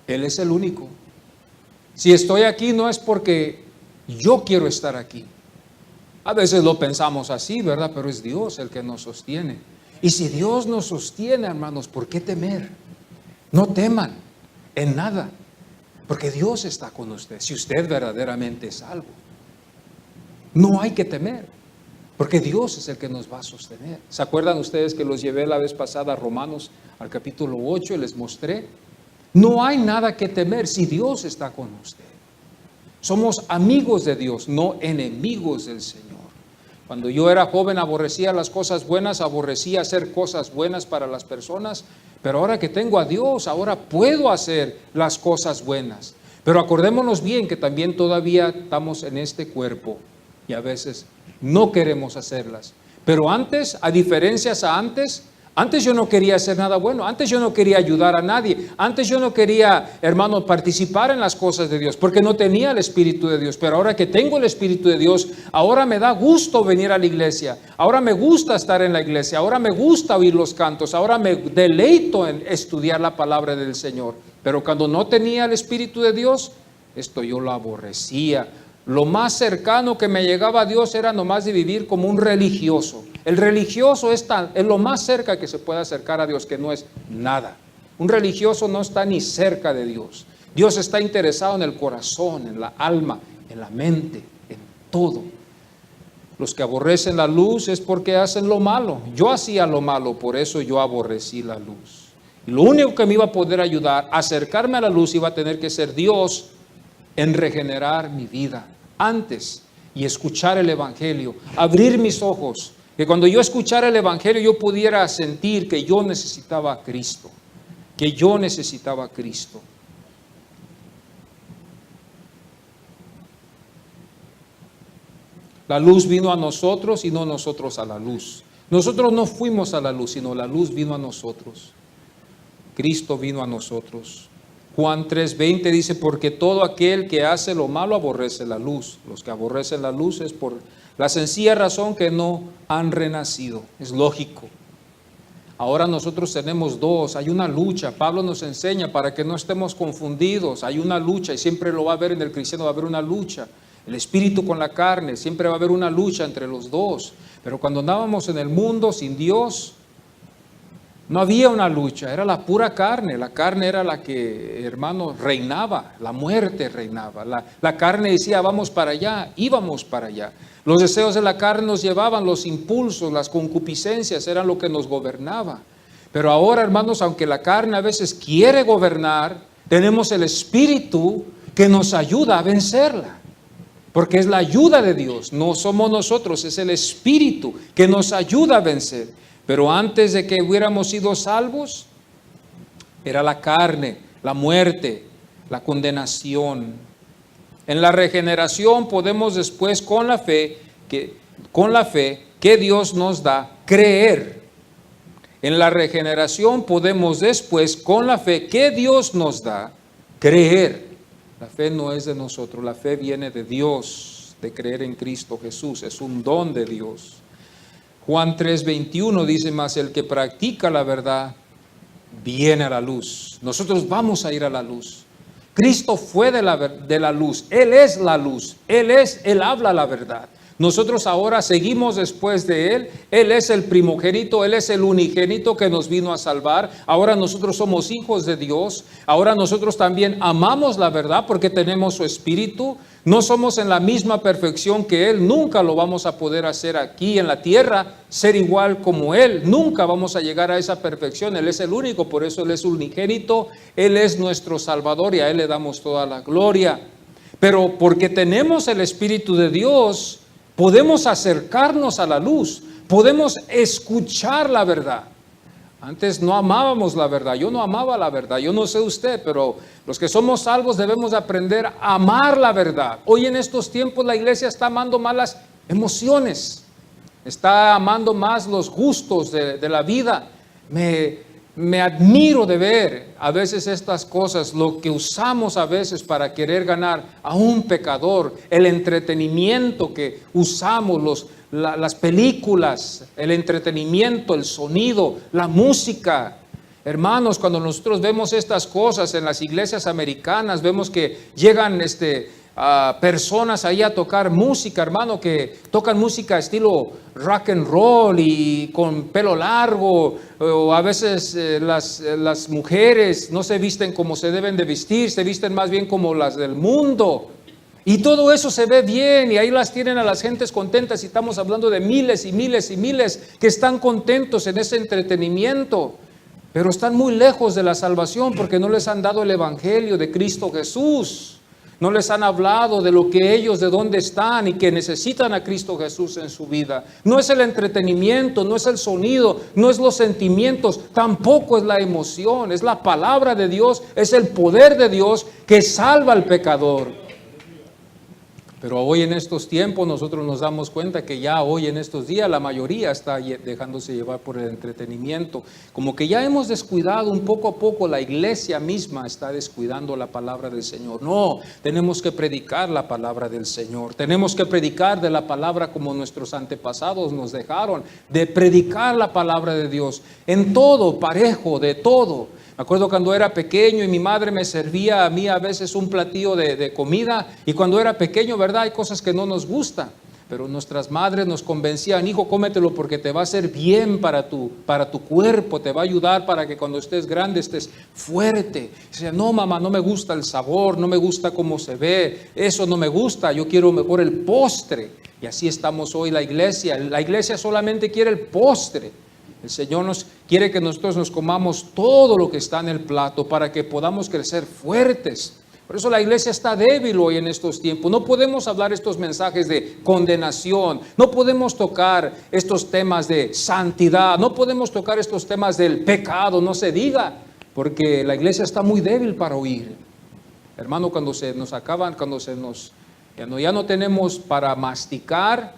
Él es el único. Si estoy aquí no es porque yo quiero estar aquí. A veces lo pensamos así, ¿verdad? Pero es Dios el que nos sostiene. Y si Dios nos sostiene, hermanos, ¿por qué temer? No teman en nada, porque Dios está con usted, si usted verdaderamente es salvo. No hay que temer, porque Dios es el que nos va a sostener. ¿Se acuerdan ustedes que los llevé la vez pasada a Romanos al capítulo 8 y les mostré? No hay nada que temer si Dios está con usted. Somos amigos de Dios, no enemigos del Señor. Cuando yo era joven aborrecía las cosas buenas, aborrecía hacer cosas buenas para las personas, pero ahora que tengo a Dios, ahora puedo hacer las cosas buenas. Pero acordémonos bien que también todavía estamos en este cuerpo y a veces no queremos hacerlas. Pero antes, a diferencias a antes yo no quería hacer nada bueno, antes yo no quería ayudar a nadie, antes yo no quería, hermano, participar en las cosas de Dios, porque no tenía el Espíritu de Dios. Pero ahora que tengo el Espíritu de Dios, ahora me da gusto venir a la iglesia, ahora me gusta estar en la iglesia, ahora me gusta oír los cantos, ahora me deleito en estudiar la palabra del Señor. Pero cuando no tenía el Espíritu de Dios, esto yo lo aborrecía. Lo más cercano que me llegaba a Dios era nomás de vivir como un religioso. El religioso es lo más cerca que se puede acercar a Dios, que no es nada. Un religioso no está ni cerca de Dios. Dios está interesado en el corazón, en la alma, en la mente, en todo. Los que aborrecen la luz es porque hacen lo malo. Yo hacía lo malo, por eso yo aborrecí la luz. Y lo único que me iba a poder ayudar a acercarme a la luz iba a tener que ser Dios en regenerar mi vida antes y escuchar el Evangelio, abrir mis ojos, que cuando yo escuchara el Evangelio yo pudiera sentir que yo necesitaba a Cristo, que yo necesitaba a Cristo. La luz vino a nosotros y no nosotros a la luz. Nosotros no fuimos a la luz, sino la luz vino a nosotros. Cristo vino a nosotros. Juan 3:20 dice, porque todo aquel que hace lo malo aborrece la luz. Los que aborrecen la luz es por la sencilla razón que no han renacido. Es lógico. Ahora nosotros tenemos dos, hay una lucha. Pablo nos enseña para que no estemos confundidos. Hay una lucha y siempre lo va a haber en el cristiano, va a haber una lucha. El espíritu con la carne, siempre va a haber una lucha entre los dos. Pero cuando andábamos en el mundo sin Dios, No había una lucha, era la pura carne. La carne era la que, hermano, reinaba, la muerte reinaba. La carne decía, vamos para allá, íbamos para allá. Los deseos de la carne nos llevaban, los impulsos, las concupiscencias eran lo que nos gobernaba. Pero ahora, hermanos, aunque la carne a veces quiere gobernar, tenemos el Espíritu que nos ayuda a vencerla. Porque es la ayuda de Dios, no somos nosotros, es el Espíritu que nos ayuda a vencer. Pero antes de que hubiéramos sido salvos, era la carne, la muerte, la condenación. En la regeneración podemos después con la fe que Dios nos da, creer. En la regeneración podemos después con la fe que Dios nos da, creer. La fe no es de nosotros, la fe viene de Dios, de creer en Cristo Jesús, es un don de Dios. Juan 3:21 dice, mas el que practica la verdad viene a la luz. Nosotros vamos a ir a la luz. Cristo fue de la luz, Él es la luz, Él habla la verdad. Nosotros ahora seguimos después de Él. Él es el primogénito, Él es el unigénito que nos vino a salvar. Ahora nosotros somos hijos de Dios. Ahora nosotros también amamos la verdad porque tenemos su Espíritu. No somos en la misma perfección que Él. Nunca lo vamos a poder hacer aquí en la tierra, ser igual como Él. Nunca vamos a llegar a esa perfección. Él es el único, por eso Él es unigénito. Él es nuestro Salvador y a Él le damos toda la gloria. Pero porque tenemos el Espíritu de Dios, podemos acercarnos a la luz, podemos escuchar la verdad. Antes no amábamos la verdad, yo no amaba la verdad, yo no sé usted, pero los que somos salvos debemos aprender a amar la verdad. Hoy en estos tiempos la iglesia está amando más las emociones, está amando más los gustos de la vida. Me admiro de ver a veces estas cosas, lo que usamos a veces para querer ganar a un pecador, el entretenimiento que usamos, las películas, el entretenimiento, el sonido, la música. Hermanos, cuando nosotros vemos estas cosas en las iglesias americanas, vemos que llegan personas ahí a tocar música, hermano, que tocan música estilo rock and roll y con pelo largo, o a veces las mujeres no se visten como se deben de vestir, se visten más bien como las del mundo. Y todo eso se ve bien y ahí las tienen a las gentes contentas y estamos hablando de miles y miles y miles que están contentos en ese entretenimiento. Pero están muy lejos de la salvación porque no les han dado el evangelio de Cristo Jesús. No les han hablado de lo que ellos, de dónde están y que necesitan a Cristo Jesús en su vida. No es el entretenimiento, no es el sonido, no es los sentimientos, tampoco es la emoción, es la palabra de Dios, es el poder de Dios que salva al pecador. Pero hoy en estos tiempos nosotros nos damos cuenta que ya hoy en estos días la mayoría está dejándose llevar por el entretenimiento. Como que ya hemos descuidado un poco a poco, la iglesia misma está descuidando la palabra del Señor. No, tenemos que predicar la palabra del Señor. Tenemos que predicar de la palabra como nuestros antepasados nos dejaron, de predicar la palabra de Dios en todo, parejo, de todo. Me acuerdo cuando era pequeño y mi madre me servía a mí a veces un platillo de comida y cuando era pequeño, ¿verdad? Hay cosas que no nos gustan, pero nuestras madres nos convencían, hijo, cómetelo porque te va a hacer bien para tu cuerpo, te va a ayudar para que cuando estés grande estés fuerte. Decía, no mamá, no me gusta el sabor, no me gusta cómo se ve, eso no me gusta, yo quiero mejor el postre. Y así estamos hoy la iglesia solamente quiere el postre. El Señor nos quiere que nosotros nos comamos todo lo que está en el plato para que podamos crecer fuertes. Por eso la iglesia está débil hoy en estos tiempos. No podemos hablar estos mensajes de condenación. No podemos tocar estos temas de santidad. No podemos tocar estos temas del pecado. No se diga, porque la iglesia está muy débil para oír. Hermano, cuando se nos acaban, ya no tenemos para masticar.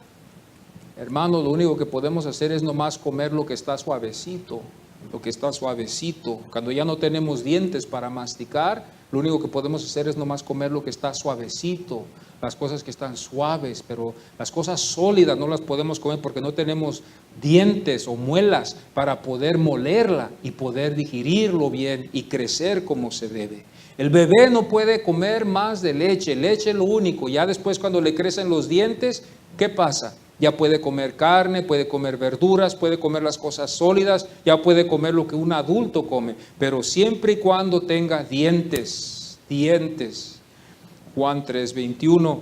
Hermano, lo único que podemos hacer es nomás comer lo que está suavecito, Cuando ya no tenemos dientes para masticar, lo único que podemos hacer es nomás comer lo que está suavecito, las cosas que están suaves, pero las cosas sólidas no las podemos comer porque no tenemos dientes o muelas para poder molerla y poder digerirlo bien y crecer como se debe. El bebé no puede comer más de leche es lo único. Ya después cuando le crecen los dientes, ¿qué pasa? Ya puede comer carne, puede comer verduras, puede comer las cosas sólidas, ya puede comer lo que un adulto come, pero siempre y cuando tenga dientes. Juan 3:21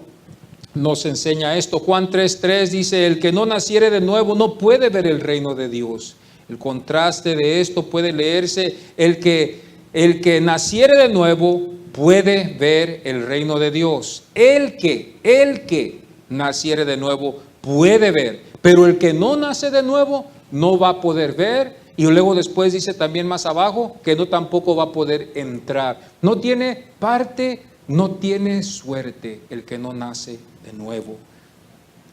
nos enseña esto. Juan 3:3 dice, el que no naciere de nuevo no puede ver el reino de Dios. El contraste de esto puede leerse, el que naciere de nuevo puede ver el reino de Dios. El que naciere de nuevo puede ver, pero el que no nace de nuevo no va a poder ver. Y luego después dice también más abajo que no tampoco va a poder entrar. No tiene parte, no tiene suerte el que no nace de nuevo.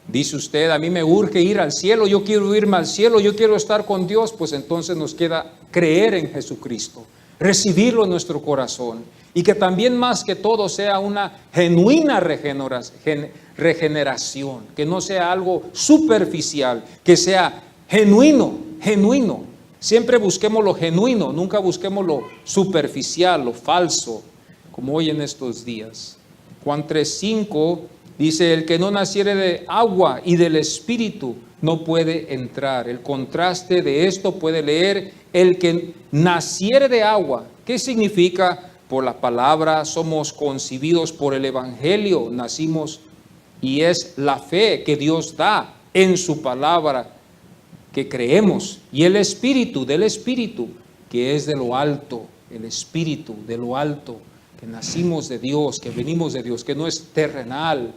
Dice usted, a mí me urge ir al cielo, yo quiero irme al cielo, yo quiero estar con Dios. Pues entonces nos queda creer en Jesucristo, recibirlo en nuestro corazón, y que también más que todo sea una genuina regeneración, que no sea algo superficial, que sea genuino. Siempre busquemos lo genuino, nunca busquemos lo superficial, lo falso, como hoy en estos días. Juan 3:5 dice, el que no naciere de agua y del Espíritu no puede entrar. El contraste de esto puede leer, el que naciere de agua. ¿Qué significa? Por la palabra somos concebidos por el Evangelio, nacimos, y es la fe que Dios da en su palabra que creemos, y el Espíritu, del Espíritu, que es de lo alto, el Espíritu de lo alto, que nacimos de Dios, que venimos de Dios, que no es terrenal.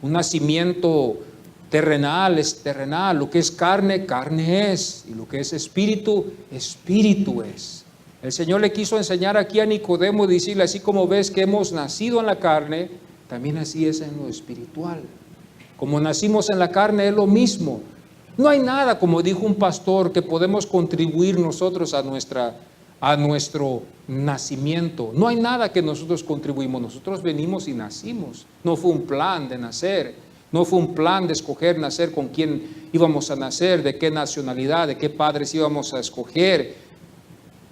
Un nacimiento terrenal es terrenal, lo que es carne, carne es, y lo que es espíritu, espíritu es. El Señor le quiso enseñar aquí a Nicodemo y decirle, así como ves que hemos nacido en la carne, también así es en lo espiritual. Como nacimos en la carne es lo mismo. No hay nada, como dijo un pastor, que podemos contribuir nosotros a nuestro nacimiento. No hay nada que nosotros contribuimos. Nosotros venimos y nacimos. No fue un plan de nacer. No fue un plan de escoger nacer con quién íbamos a nacer, de qué nacionalidad, de qué padres íbamos a escoger.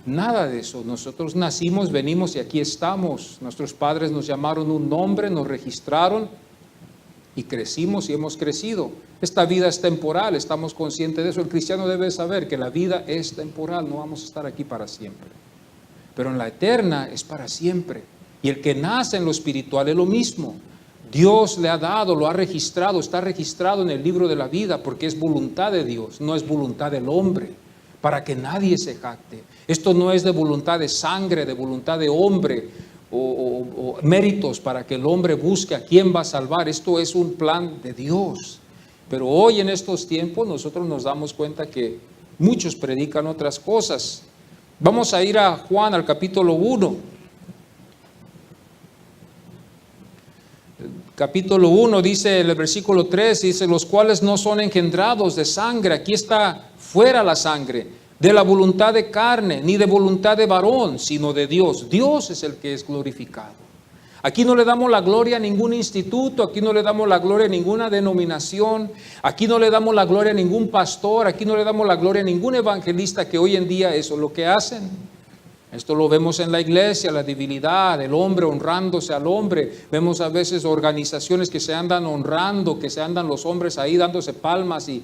Nada de eso. Nosotros nacimos, venimos y aquí estamos. Nuestros padres nos llamaron un nombre, nos registraron y crecimos y hemos crecido. Esta vida es temporal, estamos conscientes de eso. El cristiano debe saber que la vida es temporal, no vamos a estar aquí para siempre. Pero en la eterna es para siempre. Y el que nace en lo espiritual es lo mismo. Dios le ha dado, lo ha registrado, está registrado en el libro de la vida, porque es voluntad de Dios, no es voluntad del hombre, para que nadie se jacte. Esto no es de voluntad de sangre, de voluntad de hombre, o méritos para que el hombre busque a quién va a salvar. Esto es un plan de Dios. Pero hoy en estos tiempos nosotros nos damos cuenta que muchos predican otras cosas. Vamos a ir a Juan, al capítulo 1. Capítulo 1 dice en el versículo 3, dice, los cuales no son engendrados de sangre. Aquí está fuera la sangre, de la voluntad de carne, ni de voluntad de varón, sino de Dios. Dios es el que es glorificado. Aquí no le damos la gloria a ningún instituto, aquí no le damos la gloria a ninguna denominación, aquí no le damos la gloria a ningún pastor, aquí no le damos la gloria a ningún evangelista, que hoy en día eso es lo que hacen. Esto lo vemos en la iglesia, la debilidad, el hombre honrándose al hombre. Vemos a veces organizaciones que se andan honrando, que se andan los hombres ahí dándose palmas y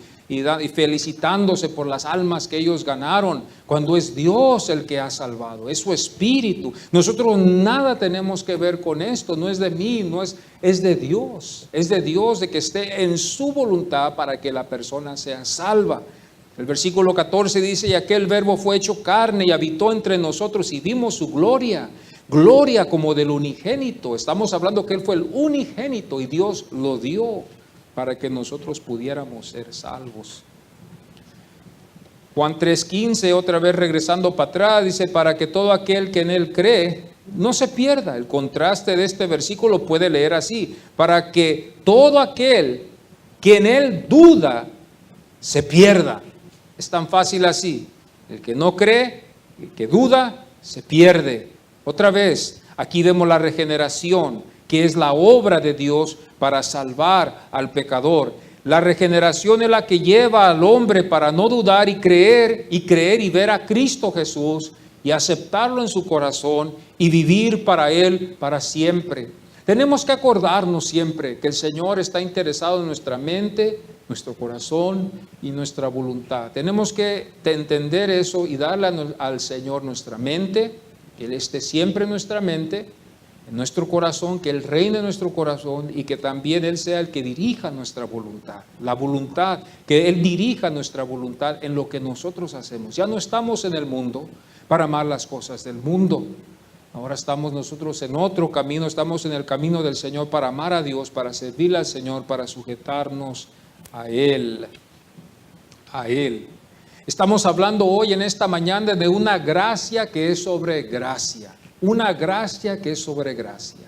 felicitándose por las almas que ellos ganaron, cuando es Dios el que ha salvado, es su espíritu. Nosotros nada tenemos que ver con esto, no es de mí, es de Dios. Es de Dios, de que esté en su voluntad para que la persona sea salva. El versículo 14 dice, y aquel verbo fue hecho carne y habitó entre nosotros y vimos su gloria, gloria como del unigénito. Estamos hablando que Él fue el unigénito y Dios lo dio para que nosotros pudiéramos ser salvos. Juan 3:15, otra vez regresando para atrás, dice, para que todo aquel que en Él cree no se pierda. El contraste de este versículo puede leer así, para que todo aquel que en Él duda se pierda. Es tan fácil así. El que no cree, el que duda, se pierde. Otra vez, aquí vemos la regeneración, que es la obra de Dios para salvar al pecador. La regeneración es la que lleva al hombre para no dudar y creer y ver a Cristo Jesús y aceptarlo en su corazón y vivir para Él para siempre. Tenemos que acordarnos siempre que el Señor está interesado en nuestra mente, nuestro corazón y nuestra voluntad. Tenemos que entender eso y darle al Señor nuestra mente, que Él esté siempre en nuestra mente, en nuestro corazón, que Él reine en nuestro corazón y que también Él sea el que dirija nuestra voluntad. La voluntad, que Él dirija nuestra voluntad en lo que nosotros hacemos. Ya no estamos en el mundo para amar las cosas del mundo. Ahora estamos nosotros en otro camino, estamos en el camino del Señor para amar a Dios, para servirle al Señor, para sujetarnos a Él. A Él. Estamos hablando hoy en esta mañana de una gracia que es sobre gracia. Una gracia que es sobre gracia.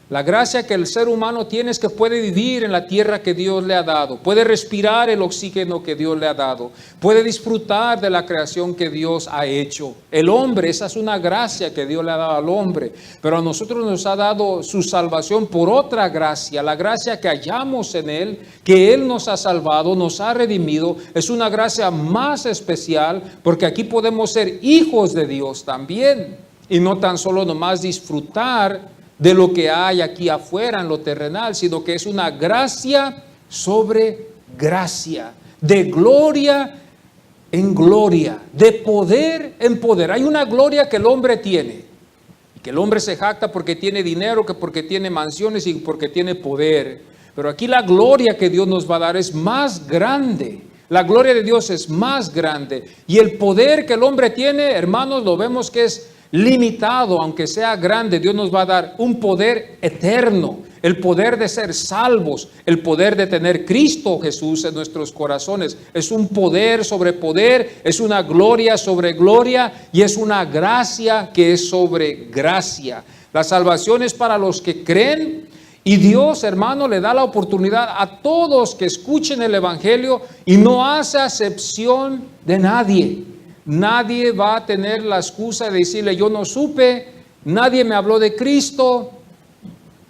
La gracia que el ser humano tiene es que puede vivir en la tierra que Dios le ha dado, puede respirar el oxígeno que Dios le ha dado, puede disfrutar de la creación que Dios ha hecho. El hombre, esa es una gracia que Dios le ha dado al hombre, pero a nosotros nos ha dado su salvación por otra gracia, la gracia que hallamos en Él, que Él nos ha salvado, nos ha redimido. Es una gracia más especial porque aquí podemos ser hijos de Dios también y no tan solo nomás disfrutar de lo que hay aquí afuera en lo terrenal, sino que es una gracia sobre gracia, de gloria en gloria, de poder en poder. Hay una gloria que el hombre tiene, que el hombre se jacta porque tiene dinero, que porque tiene mansiones y porque tiene poder. Pero aquí la gloria que Dios nos va a dar es más grande. La gloria de Dios es más grande. Y el poder que el hombre tiene, hermanos, lo vemos que es limitado, aunque sea grande. Dios nos va a dar un poder eterno, el poder de ser salvos, el poder de tener Cristo Jesús en nuestros corazones. Es un poder sobre poder, es una gloria sobre gloria y es una gracia que es sobre gracia. La salvación es para los que creen y Dios, hermano, le da la oportunidad a todos que escuchen el Evangelio y no hace acepción de nadie. Nadie va a tener la excusa de decirle: yo no supe, nadie me habló de Cristo.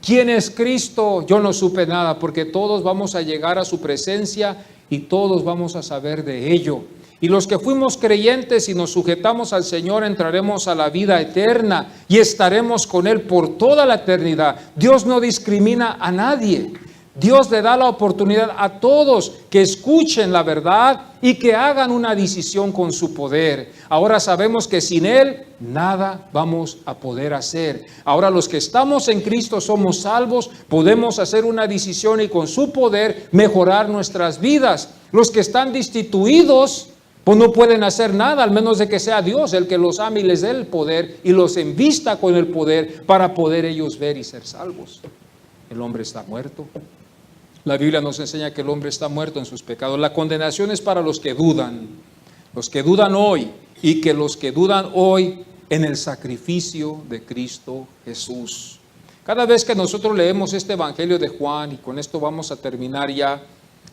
¿Quién es Cristo? Yo no supe nada, porque todos vamos a llegar a su presencia y todos vamos a saber de ello. Y los que fuimos creyentes y nos sujetamos al Señor entraremos a la vida eterna y estaremos con Él por toda la eternidad. Dios no discrimina a nadie. Dios le da la oportunidad a todos que escuchen la verdad y que hagan una decisión con su poder. Ahora sabemos que sin Él nada vamos a poder hacer. Ahora los que estamos en Cristo somos salvos, podemos hacer una decisión y con su poder mejorar nuestras vidas. Los que están destituidos, pues no pueden hacer nada, al menos de que sea Dios el que los ame y les dé el poder y los envista con el poder para poder ellos ver y ser salvos. El hombre está muerto. La Biblia nos enseña que el hombre está muerto en sus pecados. La condenación es para los que dudan hoy, y que los que dudan hoy en el sacrificio de Cristo Jesús. Cada vez que nosotros leemos este Evangelio de Juan, y con esto vamos a terminar ya,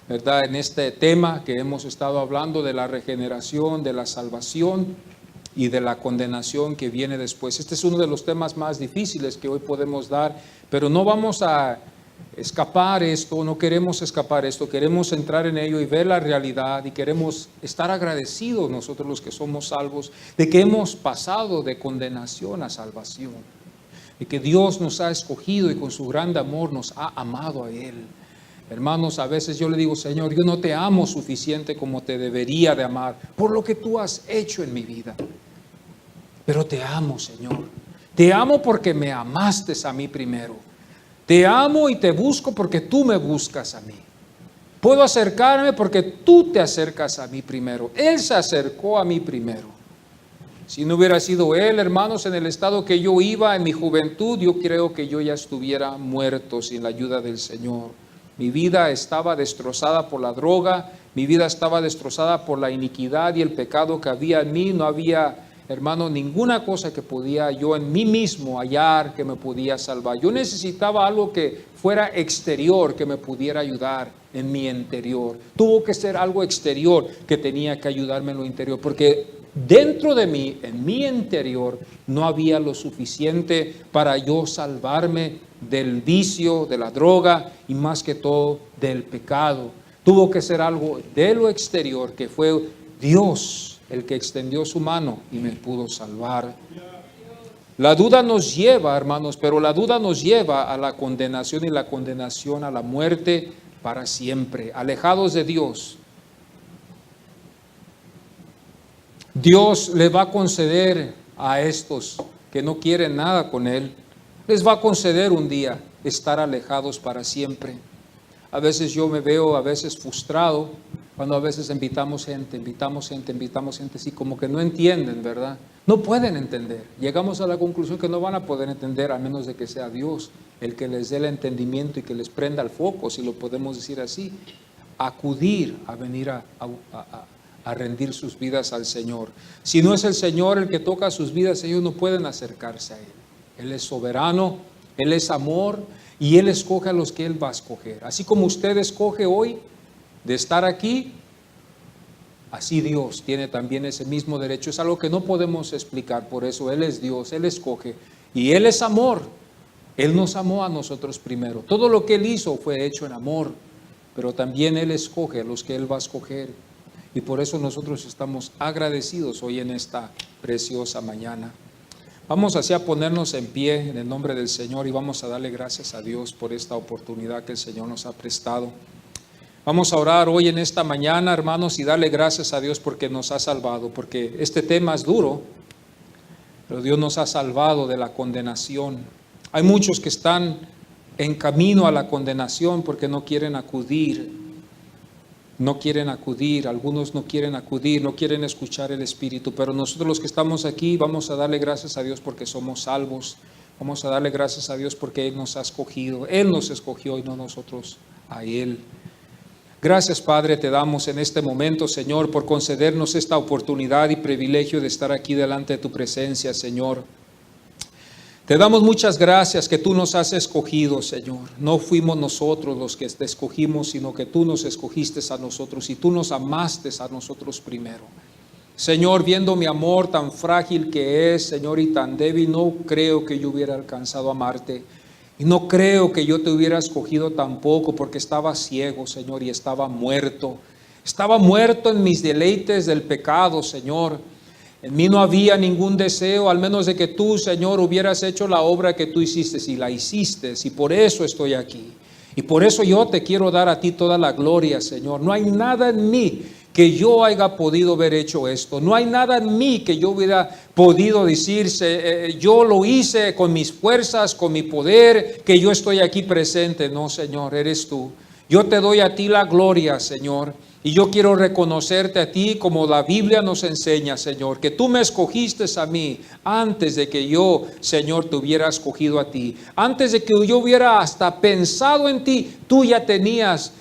¿verdad?, en este tema que hemos estado hablando de la regeneración, de la salvación y de la condenación que viene después. Este es uno de los temas más difíciles que hoy podemos dar, pero no vamos a escapar esto, no queremos escapar esto, queremos entrar en ello y ver la realidad, y queremos estar agradecidos nosotros los que somos salvos de que hemos pasado de condenación a salvación, y que Dios nos ha escogido y con su gran amor nos ha amado a Él. Hermanos, a veces yo le digo: Señor, yo no te amo suficiente como te debería de amar por lo que tú has hecho en mi vida, pero te amo, Señor. Te amo porque me amaste a mí primero. Te amo y te busco porque tú me buscas a mí. Puedo acercarme porque tú te acercas a mí primero. Él se acercó a mí primero. Si no hubiera sido Él, hermanos, en el estado que yo iba en mi juventud, yo creo que yo ya estuviera muerto sin la ayuda del Señor. Mi vida estaba destrozada por la droga, mi vida estaba destrozada por la iniquidad y el pecado que había en mí. No había, hermano, ninguna cosa que podía yo en mí mismo hallar que me podía salvar. Yo necesitaba algo que fuera exterior, que me pudiera ayudar en mi interior. Tuvo que ser algo exterior que tenía que ayudarme en lo interior, porque dentro de mí, en mi interior, no había lo suficiente para yo salvarme del vicio, de la droga y más que todo del pecado. Tuvo que ser algo de lo exterior, que fue Dios el que extendió su mano y me pudo salvar. La duda nos lleva, hermanos, pero la duda nos lleva a la condenación, y la condenación a la muerte. para siempre, alejados de Dios. Dios le va a conceder a estos que no quieren nada con Él, les va a conceder un día estar alejados para siempre. A veces yo me veo frustrado cuando a veces invitamos gente, así como que no entienden, ¿verdad? No pueden entender. Llegamos a la conclusión que no van a poder entender a menos de que sea Dios el que les dé el entendimiento y que les prenda el foco, si lo podemos decir así, acudir a venir a rendir sus vidas al Señor. Si no es el Señor el que toca sus vidas, ellos no pueden acercarse a Él. Él es soberano, Él es amor y Él escoge a los que Él va a escoger. Así como usted escoge hoy de estar aquí, así Dios tiene también ese mismo derecho. Es algo que no podemos explicar, por eso Él es Dios, Él escoge y Él es amor. Él nos amó a nosotros primero. Todo lo que Él hizo fue hecho en amor, pero también Él escoge a los que Él va a escoger. Y por eso nosotros estamos agradecidos hoy en esta preciosa mañana. Vamos así a ponernos en pie en el nombre del Señor y vamos a darle gracias a Dios por esta oportunidad que el Señor nos ha prestado. Vamos a orar hoy en esta mañana, hermanos, y darle gracias a Dios porque nos ha salvado, porque este tema es duro, pero Dios nos ha salvado de la condenación. Hay muchos que están en camino a la condenación porque no quieren acudir. Algunos no quieren acudir, no quieren escuchar el Espíritu, pero nosotros los que estamos aquí vamos a darle gracias a Dios porque somos salvos, vamos a darle gracias a Dios porque Él nos ha escogido, Él nos escogió y no nosotros a Él. Gracias, Padre, te damos en este momento, Señor, por concedernos esta oportunidad y privilegio de estar aquí delante de tu presencia, Señor. Te damos muchas gracias que tú nos has escogido, Señor. No fuimos nosotros los que te escogimos, sino que tú nos escogiste a nosotros y tú nos amaste a nosotros primero. Señor, viendo mi amor tan frágil que es, Señor, y tan débil, no creo que yo hubiera alcanzado a amarte. Y no creo que yo te hubiera escogido tampoco, porque estaba ciego, Señor, y estaba muerto. Estaba muerto en mis deleites del pecado, Señor. En mí no había ningún deseo, al menos de que tú, Señor, hubieras hecho la obra que tú hiciste, y la hiciste, y por eso estoy aquí. Y por eso yo te quiero dar a ti toda la gloria, Señor. No hay nada en mí que yo haya podido haber hecho esto. No hay nada en mí que yo hubiera podido decirse, yo lo hice con mis fuerzas, con mi poder, que yo estoy aquí presente. No, Señor, eres tú. Yo te doy a ti la gloria, Señor. Y yo quiero reconocerte a ti como la Biblia nos enseña, Señor, que tú me escogiste a mí antes de que yo, Señor, te hubiera escogido a ti. Antes de que yo hubiera hasta pensado en ti, tú ya tenías,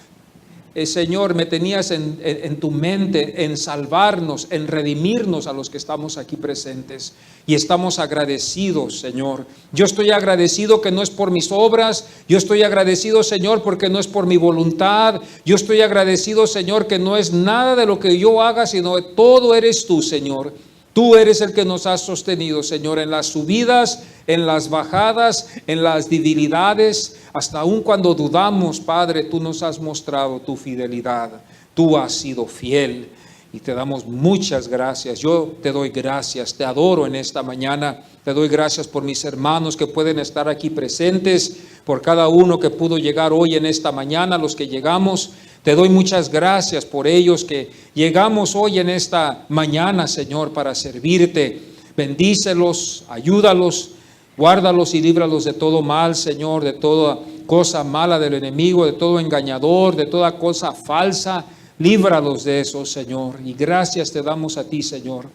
Señor, me tenías en tu mente, en salvarnos, en redimirnos a los que estamos aquí presentes. Y estamos agradecidos, Señor. Yo estoy agradecido que no es por mis obras. Yo estoy agradecido, Señor, porque no es por mi voluntad. Yo estoy agradecido, Señor, que no es nada de lo que yo haga, sino todo eres tú, Señor. Tú eres el que nos has sostenido, Señor, en las subidas, en las bajadas, en las debilidades. Hasta aun cuando dudamos, Padre, tú nos has mostrado tu fidelidad. Tú has sido fiel. Y te damos muchas gracias. Yo te doy gracias, te adoro en esta mañana. Te doy gracias por mis hermanos que pueden estar aquí presentes, por cada uno que pudo llegar hoy en esta mañana, los que llegamos. Te doy muchas gracias por ellos que llegamos hoy en esta mañana, Señor, para servirte. Bendícelos, ayúdalos, guárdalos y líbralos de todo mal, Señor, de toda cosa mala del enemigo, de todo engañador, de toda cosa falsa. Líbralos de eso, Señor. Y gracias te damos a ti, Señor,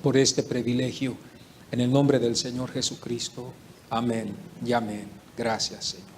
por este privilegio. En el nombre del Señor Jesucristo. Amén y amén. Gracias, Señor.